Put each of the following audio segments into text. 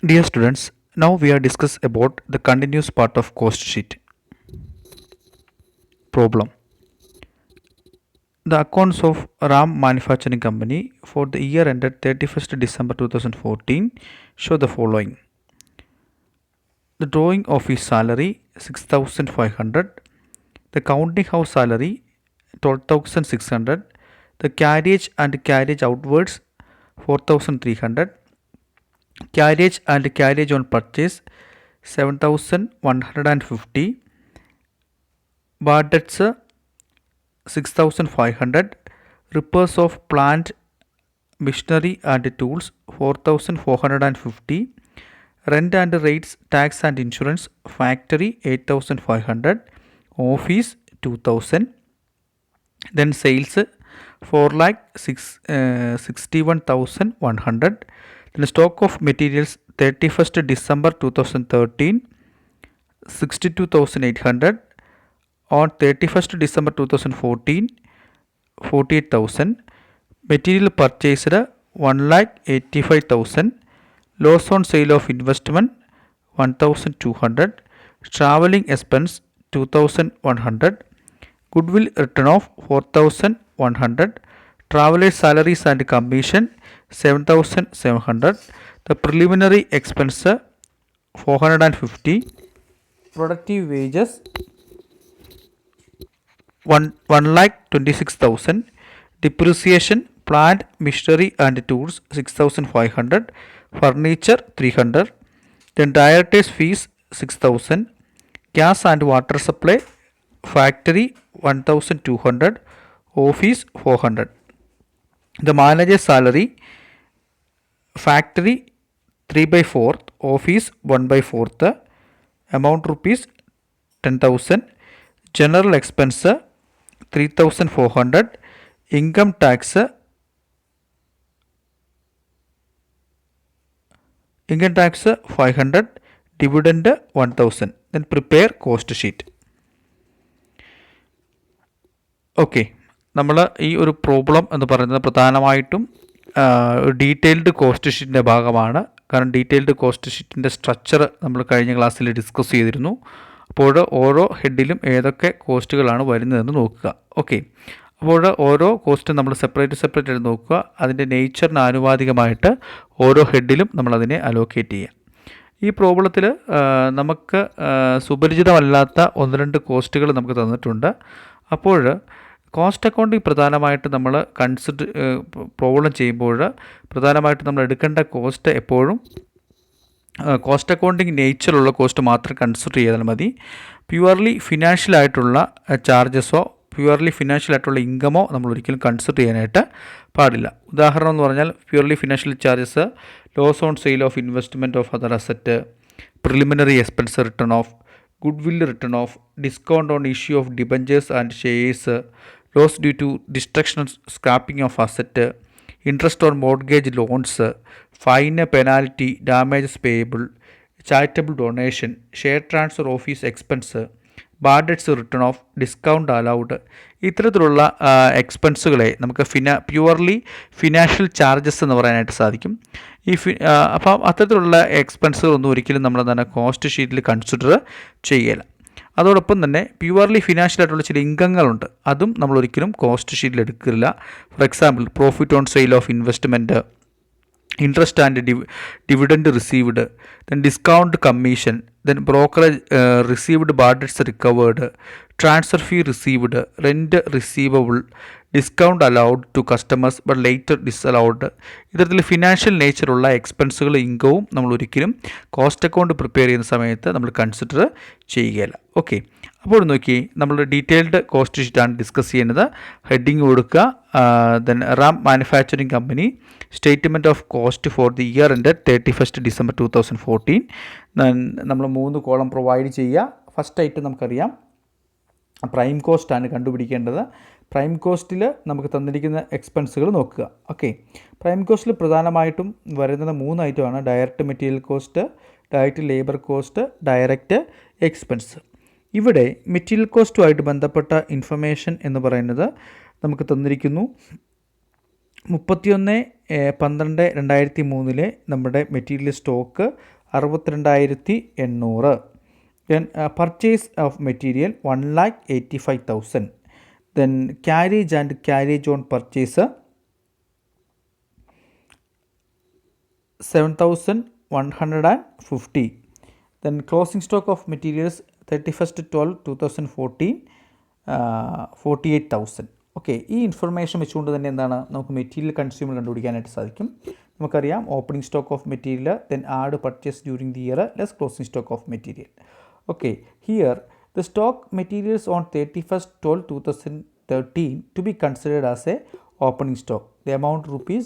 Dear students, now we are discuss about the continuous part of cost sheet problem. The accounts of RAM Manufacturing Company for the year ended 31st December 2014 show the following. The drawing office salary 6500, the counting house salary 12600, the carriage and carriage outwards 4300, carriage and carriage on purchase 7150, bar debts 6500, repairs of plant, machinery and tools 4450, rent and rates, tax and insurance, factory 8500, office 2000, then sales 4,61,100, then stock of materials 31st December 2013 62,800, on 31st December 2014 48,000, material purchased 1,85,000, loss on sale of investment 1,200, traveling expense 2,100, goodwill written off 4,100, travelers salaries and commission 7,700, the preliminary expense 450, productive wages 1,26,000, depreciation, plant, machinery and tools 6,500, furniture 300, then directors fees 6,000, gas and water supply, factory 1,200, office 400. The manager's salary, factory 3/4, office 1/4, amount rupees 10,000, general expense 3,400, income tax 500, dividend 1,000. Then prepare cost sheet. Okay, നമ്മൾ ഈ ഒരു problem എന്ന് പറയുന്നത് പ്രധാനമായിട്ടും detailed cost ഷീറ്റിൻ്റെ ഭാഗമാണ്. കാരണം detailed cost ഷീറ്റിൻ്റെ സ്ട്രക്ചർ നമ്മൾ കഴിഞ്ഞ ക്ലാസ്സിൽ ഡിസ്കസ് ചെയ്തിരുന്നു. അപ്പോൾ ഓരോ ഹെഡിലും ഏതൊക്കെ കോസ്റ്റുകളാണ് വരുന്നതെന്ന് നോക്കുക. ഓക്കെ, അപ്പോൾ ഓരോ കോസ്റ്റും നമ്മൾ സെപ്പറേറ്റ് ആയിട്ട് നോക്കുക. അതിൻ്റെ നേച്ചറിന് ആനുപാതികമായിട്ട് ഓരോ ഹെഡിലും നമ്മളതിനെ അലോക്കേറ്റ് ചെയ്യുക. ഈ പ്രോബ്ലത്തിൽ നമുക്ക് സുപരിചിതമല്ലാത്ത 1-2 കോസ്റ്റുകൾ നമുക്ക് തന്നിട്ടുണ്ട്. അപ്പോൾ കോസ്റ്റ് അക്കൗണ്ടിങ് പ്രധാനമായിട്ട് നമ്മൾ പ്രോബ്ലം ചെയ്യുമ്പോൾ പ്രധാനമായിട്ട് നമ്മൾ എടുക്കേണ്ട കോസ്റ്റ് എപ്പോഴും കോസ്റ്റ് അക്കൗണ്ടിങ് നേച്ചറുള്ള കോസ്റ്റ് മാത്രം കൺസിഡർ ചെയ്താൽ മതി. പ്യുവർലി ഫിനാൻഷ്യൽ ആയിട്ടുള്ള ചാർജസോ പ്യുവർലി ഫിനാൻഷ്യൽ ആയിട്ടുള്ള ഇൻകമോ നമ്മൾ ഒരിക്കലും കൺസിഡർ ചെയ്യാനായിട്ട് പാടില്ല. ഉദാഹരണം എന്ന് പറഞ്ഞാൽ purely financial charges, loss on sale of investment of other asset, preliminary expense return of, goodwill written off, discount on issue of debentures and shares, loss due to destruction and scrapping of asset, interest on mortgage loans, fine, penalty, damages payable, charitable donation, share transfer office expense, bad debts written off, discount allowed. ഇത്തരത്തിലുള്ള എക്സ്പെൻസുകളെ നമുക്ക് purely financial charges എന്ന് പറയാനായിട്ട് സാധിക്കും. അപ്പം അത്തരത്തിലുള്ള എക്സ്പെൻസുകളൊന്നും ഒരിക്കലും നമ്മൾ തന്നെ കോസ്റ്റ് ഷീറ്റിൽ കൺസിഡർ ചെയ്യില്ല. അതോടൊപ്പം തന്നെ പ്യുവർലി ഫിനാൻഷ്യൽ ആയിട്ടുള്ള ചില ഇൻകങ്ങളുണ്ട്, അതും നമ്മൾ ഒരിക്കലും കോസ്റ്റ് ഷീറ്റിൽ എടുക്കില്ല. For example profit on sale of investment, interest and dividend received, then discount commission, then brokerage received, bad debts recovered, transfer fee received, rent receivable, discount allowed to customers but later disallowed. ഇത്തരത്തിൽ financial നേച്ചറുള്ള എക്സ്പെൻസുകൾ ഇൻകവും നമ്മൾ ഒരിക്കലും cost account prepare ചെയ്യുന്ന സമയത്ത് നമ്മൾ consider ചെയ്യുകയില്ല. Okay, അപ്പോൾ നോക്കി നമ്മൾ ഡീറ്റെയിൽഡ് കോസ്റ്റ് ഷീറ്റാണ് ഡിസ്കസ് ചെയ്യുന്നത്. ഹെഡിങ് കൊടുക്കുക, then Ram manufacturing company statement of cost for the year end 31st December 2014. നമ്മൾ 3 കോളം പ്രൊവൈഡ് ചെയ്യുക. ഫസ്റ്റ് ആയിട്ട് നമുക്കറിയാം പ്രൈം കോസ്റ്റാണ് കണ്ടുപിടിക്കേണ്ടത്. പ്രൈം കോസ്റ്റിൽ നമുക്ക് തന്നിരിക്കുന്ന എക്സ്പെൻസുകൾ നോക്കുക. ഓക്കെ, പ്രൈം കോസ്റ്റിൽ പ്രധാനമായിട്ടും വരുന്നത് 3 ഐറ്റമാണ്: direct material cost, direct labour cost, direct expense. ഇവിടെ മെറ്റീരിയൽ കോസ്റ്റുമായിട്ട് ബന്ധപ്പെട്ട ഇൻഫർമേഷൻ എന്ന് പറയുന്നത് നമുക്ക് തന്നിരിക്കുന്നു. 31/12/2003 നമ്മുടെ material stock 62,800. Then purchase of material 1,85,000. Then carriage and carriage on purchase 7,150. Then closing stock of materials 31/12/2014 48,000. Okay, ഈ ഇൻഫർമേഷൻ വെച്ചുകൊണ്ട് തന്നെ എന്താണ് നമുക്ക് മെറ്റീരിയൽ കൺസ്യൂമർ കണ്ടുപിടിക്കാനായിട്ട് സാധിക്കും. നമുക്കറിയാം opening stock of material, then add purchase during the year less closing stock of material. Okay, here the stock materials on 31/12/2013 to be considered as a opening stock. The amount rupees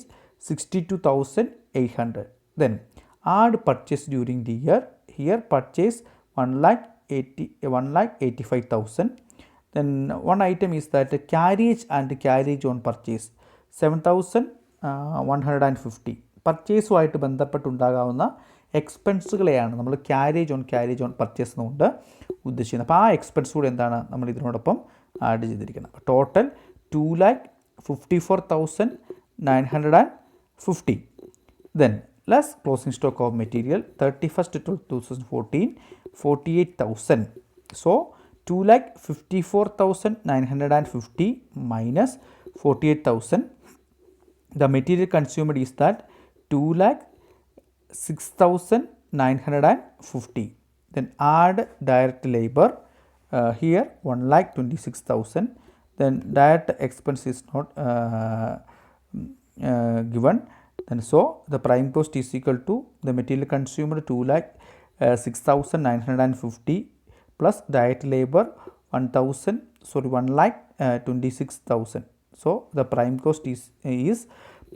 62,800. Then add purchase during the year. Here purchase 1,85,000. Then one item is that carriage and carriage on purchase 7,150. പർച്ചേസുമായിട്ട് ബന്ധപ്പെട്ടുണ്ടാകാവുന്ന എക്സ്പെൻസുകളെയാണ് നമ്മൾ carriage on purchase എന്നുകൊണ്ട് ഉദ്ദേശിക്കുന്നത്. അപ്പോൾ ആ expense കൂടെ എന്താണ് നമ്മൾ ഇതിനോടൊപ്പം add ചെയ്തിരിക്കുന്നത്. Total 2,54,950. Then less closing stock of material 31/12/2014 48,000. So 2,54,950 minus 48,000. The material consumed is that 2,06,950. Then add direct labor. Here 1,26,000. Then direct expense is not given. Then so the prime cost is equal to the material consumed 2,06,950 plus direct labor 1,26,000. So the prime cost is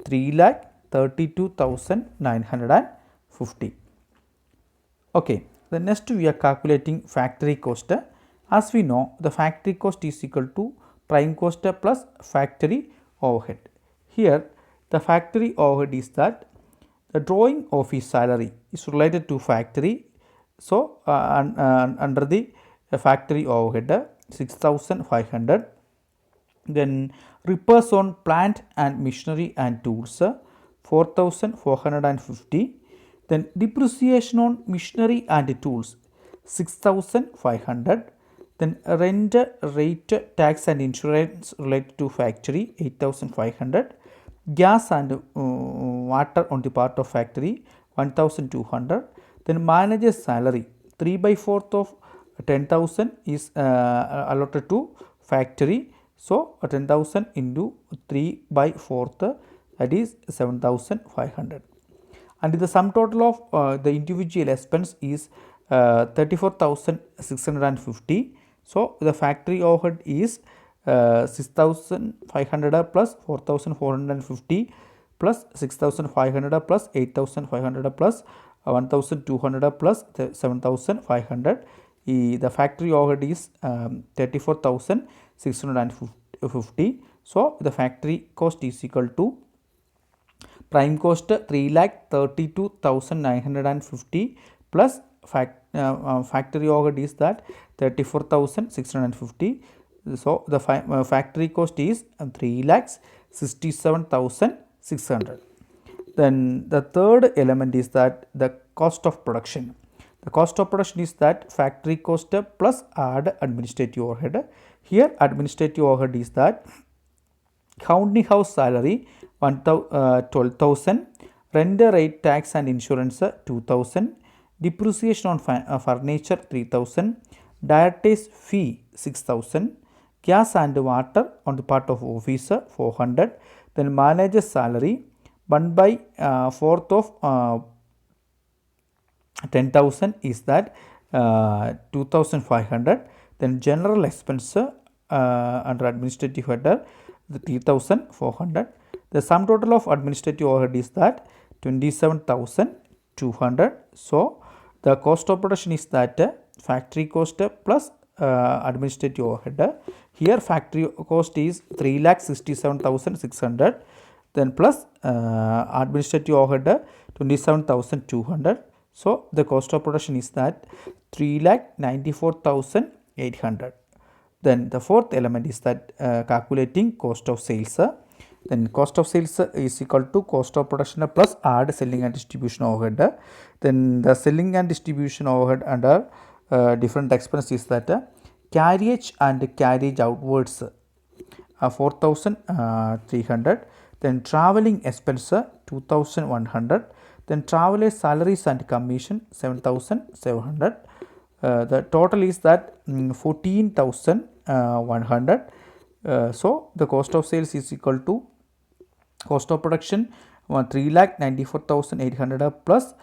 3,32,950. Okay, the next we are calculating factory cost. As we know, the factory cost is equal to prime cost plus factory overhead. Here the factory overhead is that the drawing office salary is related to factory. So under the factory overhead 6,500. Then repairs on plant and machinery and tools 4,450. Then depreciation on machinery and tools 6,500. Then rent, rate, tax and insurance related to factory 8,500. Gas and water on the part of factory 1,200. Then manager's salary 3/4 of 10,000 is allotted to factory. So 10,000 into 3/4, that is 7,500. And the sum total of the individual expense is 34,650. So the factory overhead is 6,500 plus 4,450 plus 6,500 plus 8,500 plus 1,200 plus 7,500. The factory overhead is 34,650. So the factory cost is equal to prime cost 3,32,950 plus factory overhead is that 34,650. So the factory cost is 3,67,600. Then the third element is that the cost of production. The cost of production is that factory cost plus add administrative overhead. Here administrative overhead is that counting house salary 12,000, rent, rate, tax and insurance 2,000, depreciation on furniture 3,000, director's fee 6,000, gas and water on the part of office 400. Then manager's salary 1/4 of 10,000 is that 2,500. Then general expense under administrative header 3,400. The sum total of administrative overhead is that 27,200. So the cost of production is that factory cost plus administrative overhead. Here factory cost is 3,67,600. Then plus administrative overhead 27,200. So the cost of production is that 3,94,800. Then the fourth element is that calculating cost of sales. Then cost of sales is equal to cost of production plus add selling and distribution overhead. Then the selling and distribution overhead under different expense is that carriage and carriage outwards 4,300. Then traveling expense 2,100. Then travelers salaries and commission 7,700. The total is that 14,100. So the cost of sales is equal to cost of production 3,94,800 plus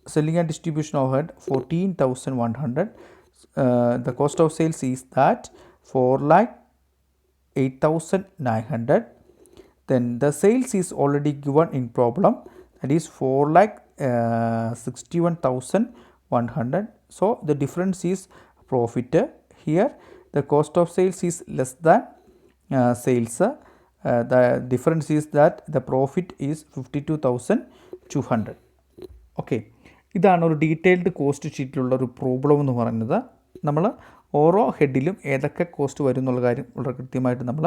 selling and distribution overhead 14,100. The cost of sales is that 4,08,900. Then the sales is already given in problem, that is 4,61,100. So the difference is profit. Here the cost of sales is less than sales. The difference is that the profit is 52,200. Okay, ഇതാണ് ഒരു detailed cost ഷീറ്റിലുള്ള ഒരു problem എന്ന് പറയുന്നത്. നമ്മൾ ഓരോ ഹെഡിലും ഏതൊക്കെ cost വരും എന്നുള്ള കാര്യം വളരെ കൃത്യമായിട്ട് നമ്മൾ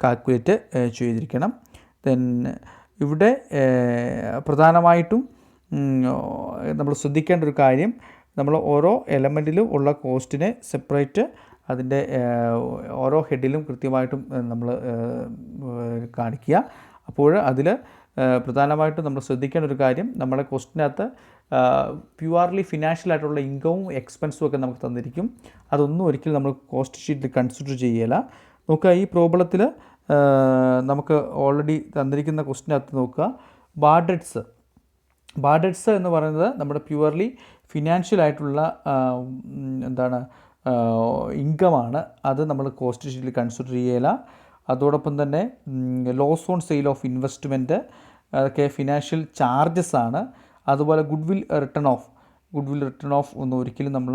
കാൽക്കുലേറ്റ് ചെയ്തിരിക്കണം. ദെൻ ഇവിടെ പ്രധാനമായിട്ടും നമ്മൾ ശ്രദ്ധിക്കേണ്ട ഒരു കാര്യം, നമ്മൾ ഓരോ എലമെൻറ്റിലും ഉള്ള കോസ്റ്റിനെ സെപ്പറേറ്റ് അതിൻ്റെ ഓരോ ഹെഡിലും കൃത്യമായിട്ടും നമ്മൾ കാണിക്കുക. അപ്പോൾ അതിൽ പ്രധാനമായിട്ടും നമ്മൾ ശ്രദ്ധിക്കേണ്ട ഒരു കാര്യം, നമ്മുടെ ക്വസ്റ്റിനകത്ത് പ്യുവർലി ഫിനാൻഷ്യൽ ആയിട്ടുള്ള ഇൻകവും എക്സ്പെൻസും ഒക്കെ നമുക്ക് തന്നിരിക്കും. അതൊന്നും ഒരിക്കലും നമ്മൾ കോസ്റ്റ് ഷീറ്റിൽ കൺസിഡർ ചെയ്യില്ല. നോക്കുക, ഈ പ്രോബ്ലത്തിൽ നമുക്ക് ഓൾറെഡി തന്നിരിക്കുന്ന ക്വസ്റ്റിനകത്ത് നോക്കുക, ബാഡറ്റ്സ് എന്ന് പറയുന്നത് നമ്മുടെ പ്യുവർലി ഫിനാൻഷ്യൽ ആയിട്ടുള്ള ഇൻകമാണ്. അത് നമ്മൾ കോസ്റ്റ് ഷീറ്റിൽ കൺസിഡർ ചെയ്യില്ല. അതോടൊപ്പം തന്നെ loss on sale of investment, അതൊക്കെ ഫിനാൻഷ്യൽ ചാർജസ് ആണ്. അതുപോലെ ഗുഡ് വിൽ റിട്ടേൺ ഓഫ് ഒന്നും ഒരിക്കലും നമ്മൾ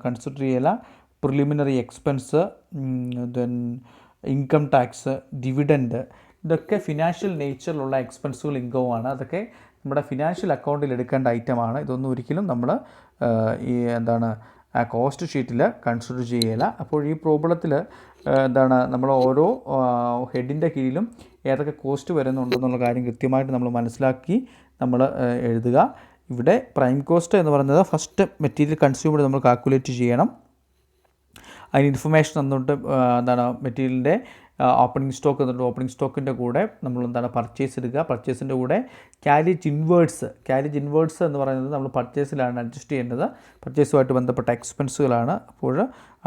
കൺസിഡർ ചെയ്യില്ല. Preliminary expense, then income tax, dividend, ഇതൊക്കെ ഫിനാൻഷ്യൽ നേച്ചറിലുള്ള എക്സ്പെൻസുകൾ ഇൻകവുമാണ്. അതൊക്കെ നമ്മുടെ ഫിനാൻഷ്യൽ അക്കൗണ്ടിൽ എടുക്കേണ്ട ഐറ്റമാണ്. ഇതൊന്നും ഒരിക്കലും നമ്മൾ കോസ്റ്റ് ഷീറ്റിൽ കൺസിഡർ ചെയ്യില്ല. അപ്പോൾ ഈ പ്രോബ്ലത്തിൽ നമ്മൾ ഓരോ ഹെഡിൻ്റെ കീഴിലും ഏതൊക്കെ കോസ്റ്റ് വരുന്നുണ്ടെന്നുള്ള കാര്യം കൃത്യമായിട്ട് നമ്മൾ മനസ്സിലാക്കി നമ്മൾ എഴുതുക. ഇവിടെ പ്രൈം കോസ്റ്റ് എന്ന് പറയുന്നത് ഫസ്റ്റ് മെറ്റീരിയൽ കൺസ്യൂമർ നമ്മൾ കാൽക്കുലേറ്റ് ചെയ്യണം. അതിന് ഇൻഫർമേഷൻ തന്നിട്ട് മെറ്റീരിയലിൻ്റെ ഓപ്പണിംഗ് സ്റ്റോക്ക് എന്നിട്ട് ഓപ്പണിംഗ് സ്റ്റോക്കിൻ്റെ കൂടെ നമ്മൾ പർച്ചേസ് എടുക്കുക. പർച്ചേസിൻ്റെ കൂടെ ക്യാരേജ് ഇൻവേർട്സ് എന്ന് പറയുന്നത് നമ്മൾ പർച്ചേസിലാണ് അഡ്ജസ്റ്റ് ചെയ്യേണ്ടത്. പർച്ചേസുമായിട്ട് ബന്ധപ്പെട്ട എക്സ്പെൻസുകളാണ്. അപ്പോൾ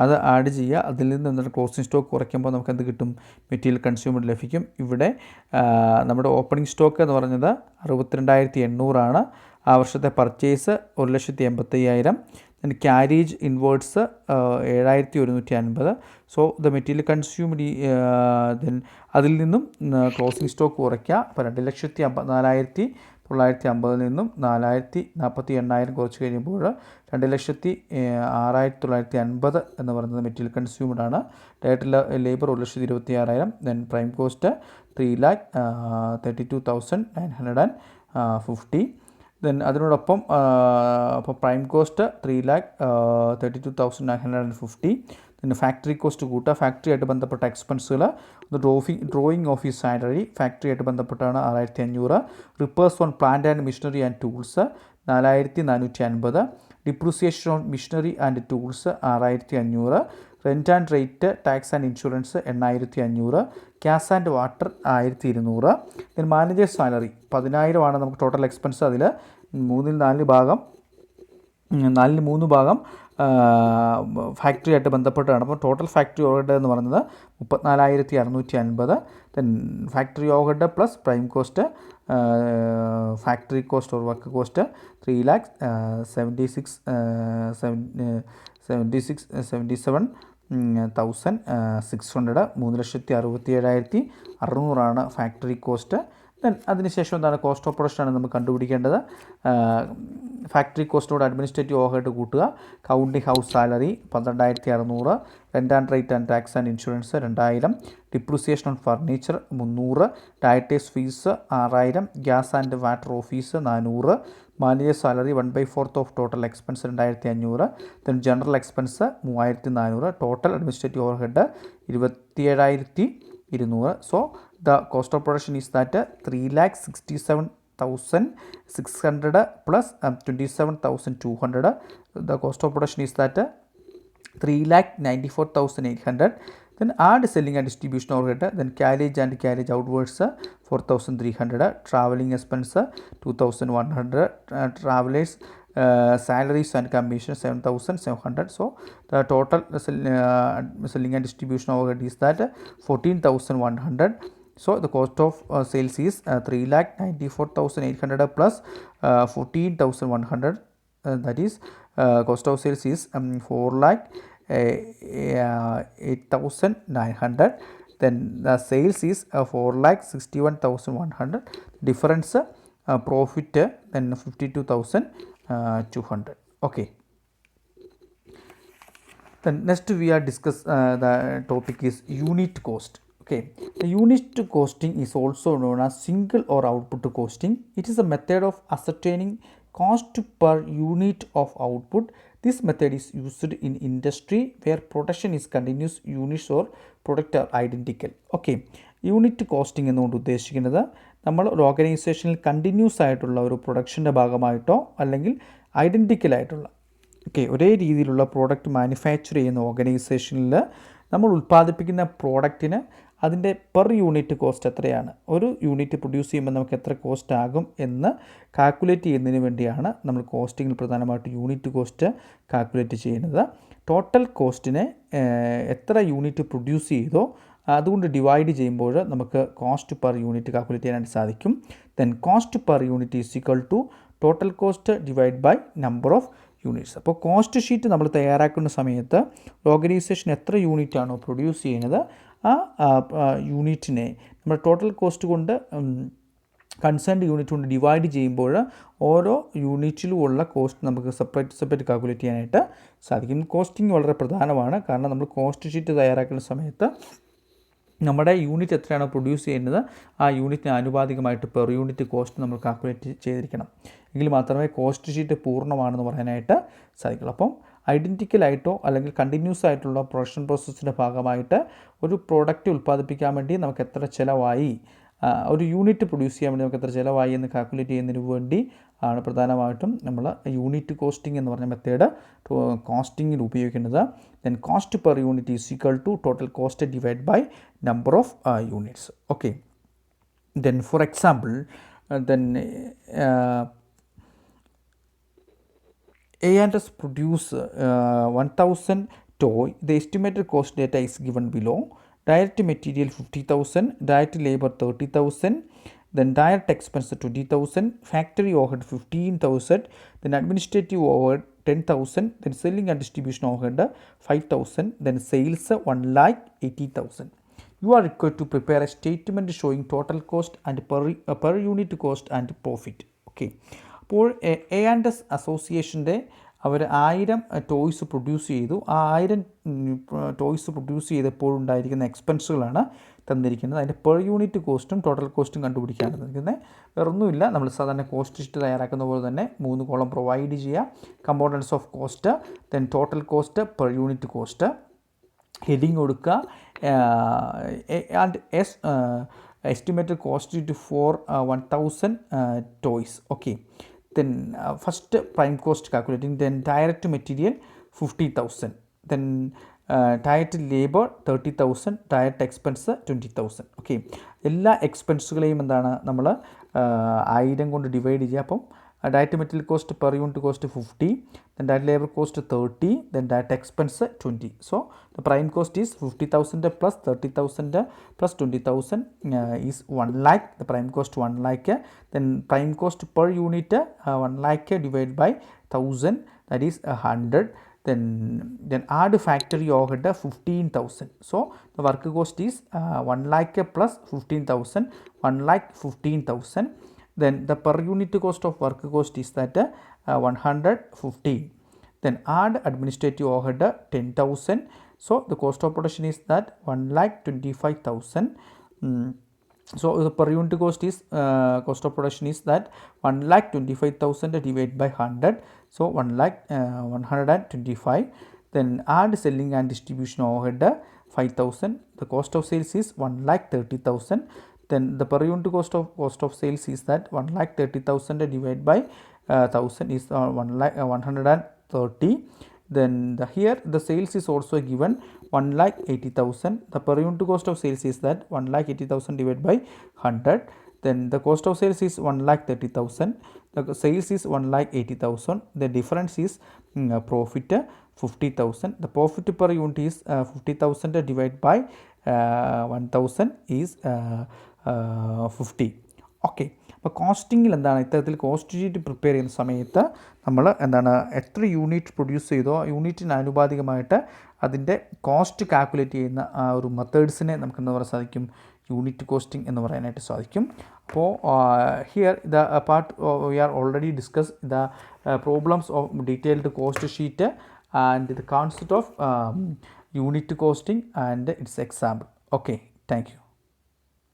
അത് ആഡ് ചെയ്യുക. അതിൽ നിന്ന് എന്നിട്ട് ക്ലോസിംഗ് സ്റ്റോക്ക് കുറയ്ക്കുമ്പോൾ നമുക്ക് എന്ത് കിട്ടും? മെറ്റീരിയൽ കൺസ്യൂമർ ലഭിക്കും. ഇവിടെ നമ്മുടെ ഓപ്പണിംഗ് സ്റ്റോക്ക് എന്ന് പറഞ്ഞത് 62,800 ആ വർഷത്തെ purchase 1,85,000. then carriage inwards 7,150. So the material consumed then അതിൽ നിന്നും ക്ലോസിംഗ് സ്റ്റോക്ക് കുറയ്ക്കുക. അപ്പോൾ 2,54,950 നിന്നും 4,48,000 കുറച്ച് കഴിയുമ്പോൾ 2,06,950 എന്ന് പറയുന്നത് മെറ്റീരിയൽ കൺസ്യൂംഡ് ആണ്. Direct labour 1,26,000. Then prime cost 3,32,950. Then അതിനോടൊപ്പം അപ്പോൾ പ്രൈം കോസ്റ്റ് 3,32,950. പിന്നെ ഫാക്ടറി കോസ്റ്റ് കൂട്ടുക. ഫാക്ടറിയായിട്ട് ബന്ധപ്പെട്ട എക്സ്പെൻസുകൾ ഡ്രോയിങ് ഓഫീസ് സാലറി ഫാക്ടറിയായിട്ട് ബന്ധപ്പെട്ടാണ് 6,500. Repairs on plant and missionary and tools 4,450. Depreciation on missionary and tools 6,500. Rent and rate tax and insurance 8,500. Gas and water 1,200. Then managers salary 10,000 നമുക്ക് total expense. അതിൽ 4/3 ഭാഗം ഫാക്ടറിയായിട്ട് ബന്ധപ്പെട്ടാണ്. അപ്പോൾ total factory overhead എന്ന് പറയുന്നത് 34,650. Then factory overhead plus prime cost factory cost or work cost 3,77,600. 3,67,600 factory cost. Then അതിനുശേഷം എന്താണ് cost of പ്രൊഡക്ഷനാണ് നമുക്ക് കണ്ടുപിടിക്കേണ്ടത്. ഫാക്ടറി കോസ്റ്റോട് അഡ്മിനിസ്ട്രേറ്റീവ് ഓവർഹെഡ് കൂട്ടുക. Counting house salary 12,600. Rent and rate and tax and insurance 2,000. Depreciation on furniture 300. Directors fees 6,000. Gas and water office 400. Managers salary 1/4 of total expense 2,500. Then general expense 3,400. Total administrative overhead 27,200. So the cost of production is that 3,67,600 plus 27,200. The cost of production is that 3,94,800. Then add selling and distribution overhead, then carriage and carriage outwards 4,300, traveling expense 2,100, travelers salaries and commission 7,700. So the total selling and distribution overhead is that 14,100. So the cost of sales is 3,94,800 plus 14,100. That is cost of sales is 4,08,900. Then the sales is 4,61,100. Difference profit then 52,200. Okay. Then next we are discuss the topic is unit cost. Okay, the unit costing is also known as single or output costing. It is a method of ascertaining cost per unit of output. This method is used in industry where production is continuous, units or product are identical. Okay, unit costing എന്നുകൊണ്ട് ഉദ്ദേശിക്കുന്നത് നമ്മൾ ഒരു ഓർഗനൈസേഷനിൽ continuous ആയിട്ടുള്ള ഒരു പ്രൊഡക്ഷൻ്റെ ഭാഗമായിട്ടോ അല്ലെങ്കിൽ identical ആയിട്ടുള്ള ഒരേ രീതിയിലുള്ള പ്രോഡക്റ്റ് മാനുഫാക്ചർ ചെയ്യുന്ന ഓർഗനൈസേഷനിൽ നമ്മൾ ഉൽപ്പാദിപ്പിക്കുന്ന പ്രോഡക്റ്റിന് അതിൻ്റെ പെർ യൂണിറ്റ് കോസ്റ്റ് എത്രയാണ്, ഒരു യൂണിറ്റ് പ്രൊഡ്യൂസ് ചെയ്യുമ്പോൾ നമുക്ക് എത്ര കോസ്റ്റ് ആകും എന്ന് കാൽക്കുലേറ്റ് ചെയ്യുന്നതിന് വേണ്ടിയാണ് നമ്മൾ കോസ്റ്റിങ്ങിൽ പ്രധാനമായിട്ട് യൂണിറ്റ് കോസ്റ്റ് കാൽക്കുലേറ്റ് ചെയ്യുന്നത്. ടോട്ടൽ കോസ്റ്റിനെ എത്ര യൂണിറ്റ് പ്രൊഡ്യൂസ് ചെയ്തോ അതുകൊണ്ട് ഡിവൈഡ് ചെയ്യുമ്പോൾ നമുക്ക് കോസ്റ്റ് പെർ യൂണിറ്റ് കാൽക്കുലേറ്റ് ചെയ്യാനായിട്ട് സാധിക്കും. Then cost per unit is equal to total cost divide by number of units. അപ്പോൾ കോസ്റ്റ് ഷീറ്റ് നമ്മൾ തയ്യാറാക്കുന്ന സമയത്ത് ഓർഗനൈസേഷൻ എത്ര യൂണിറ്റാണോ പ്രൊഡ്യൂസ് ചെയ്യുന്നത് ആ യൂണിറ്റിനെ നമ്മൾ ടോട്ടൽ കോസ്റ്റ് കൊണ്ട് കൺസേൺഡ് യൂണിറ്റ് കൊണ്ട് ഡിവൈഡ് ചെയ്യുമ്പോൾ ഓരോ യൂണിറ്റിലുമുള്ള കോസ്റ്റ് നമുക്ക് സെപ്പറേറ്റ് കാൽക്കുലേറ്റ് ചെയ്യാനായിട്ട് സാധിക്കും. കോസ്റ്റിംഗ് വളരെ പ്രധാനമാണ്. കാരണം നമ്മൾ കോസ്റ്റ് ഷീറ്റ് തയ്യാറാക്കുന്ന സമയത്ത് നമ്മുടെ യൂണിറ്റ് എത്രയാണോ പ്രൊഡ്യൂസ് ചെയ്യുന്നത് ആ യൂണിറ്റിന് ആനുപാതികമായിട്ട് പെർ യൂണിറ്റ് കോസ്റ്റ് നമ്മൾ കാൽക്കുലേറ്റ് ചെയ്തിരിക്കണം. എങ്കിൽ മാത്രമേ കോസ്റ്റ് ഷീറ്റ് പൂർണ്ണമാണെന്ന് പറയാനായിട്ട് സാധിക്കുള്ളൂ. അപ്പം ഐഡൻറ്റിക്കലായിട്ടോ അല്ലെങ്കിൽ കണ്ടിന്യൂസ് ആയിട്ടുള്ള പ്രൊഡക്ഷൻ പ്രോസസ്സിൻ്റെ ഭാഗമായിട്ട് ഒരു പ്രോഡക്റ്റ് ഉൽപ്പാദിപ്പിക്കാൻ വേണ്ടി നമുക്ക് എത്ര ചിലവായി, ഒരു യൂണിറ്റ് പ്രൊഡ്യൂസ് ചെയ്യാൻ വേണ്ടി നമുക്ക് എത്ര ചിലവായി എന്ന് കാൽക്കുലേറ്റ് ചെയ്യുന്നതിന് വേണ്ടി ആണ് പ്രധാനമായിട്ടും നമ്മൾ യൂണിറ്റ് കോസ്റ്റിംഗ് എന്ന് പറഞ്ഞ മെത്തേഡ് കോസ്റ്റിങ്ങിൽ ഉപയോഗിക്കുന്നത്. Then cost per unit is equal to total cost divide by number of units. Okay, then for example then A&S produce 1000 toy. The estimated cost data is given below. Direct material 50,000, direct labor 30,000, then direct expense 20,000, factory overhead 15,000, then administrative overhead 10,000, then selling and distribution overhead 5,000, then sales 1,80,000. You are required to prepare a statement showing total cost and per unit cost and profit. Okay. അപ്പോൾ A&S അസോസിയേഷൻ്റെ അവർ 1000 toys produce ചെയ്തു. ആ 1000 toys produce ചെയ്തപ്പോഴുണ്ടായിരിക്കുന്ന എക്സ്പെൻസുകളാണ് തന്നിരിക്കുന്നത്. അതിൻ്റെ per unit കോസ്റ്റും total കോസ്റ്റും കണ്ടുപിടിക്കാണ് തന്നിരിക്കുന്നത്. വേറൊന്നുമില്ല, നമ്മൾ സാധാരണ കോസ്റ്റ് ഷീറ്റ് തയ്യാറാക്കുന്ന പോലെ തന്നെ 3 കോളം പ്രൊവൈഡ് ചെയ്യുക. Components of cost, then total cost, per unit cost, heading കൊടുക്കുക, and estimated cost for 1000 toys. Okay, then first prime cost calculating, then direct material 50,000, then direct labor 30,000, direct expense 20,000. Okay, എല്ലാ എക്സ്പെൻസുകളെയും എന്താണ് നമ്മൾ 1000 കൊണ്ട് divide ചെയ്യുക. അപ്പം direct material cost per unit cost 50, then direct labor cost 30, then direct expense 20. So the prime cost is 50,000 plus 30,000 plus 20,000 is 1 lakh. The prime cost 1 lakh. Then prime cost per unit 1 lakh divided by 1000, that is 100. Then add factory overhead 15,000. So the work cost is 1 lakh plus 15,000, 1 lakh 15,000. Then the per unit cost of work cost is that 115. Then add administrative overhead 10,000. So the cost of production is that 1,25,000. So the per unit cost is cost of production is that 1,25,000 divided by 100. So 125. Then add selling and distribution overhead 5,000. The cost of sales is 1,30,000. then the per unit cost of sales is that 1,30,000 divided by 1000 is 130. Then here the sales is also given 1,80,000. The per unit cost of sales is that 1,80,000 divided by 100. Then the cost of sales is 1,30,000. The sales is 1,80,000. The difference is profit 50,000. The profit per unit is 50,000 divided by 1,000 is 50. Okay, അപ്പോൾ കോസ്റ്റിങ്ങിൽ എന്താണ് ഇത്തരത്തിൽ cost sheet prepare ചെയ്യുന്ന സമയത്ത് നമ്മൾ എന്താണ് എത്ര unit produce ചെയ്തോ ആ യൂണിറ്റിന് ആനുപാതികമായിട്ട് അതിൻ്റെ കോസ്റ്റ് കാൽക്കുലേറ്റ് ചെയ്യുന്ന ആ ഒരു മെത്തേഡ്സിനെ നമുക്ക് എന്താ പറയാൻ സാധിക്കും, യൂണിറ്റ് കോസ്റ്റിംഗ് എന്ന് പറയാനായിട്ട് സാധിക്കും. അപ്പോൾ here the part V are already discuss the problems of detailed cost sheet and the concept of unit costing and it's example. Okay, thank you.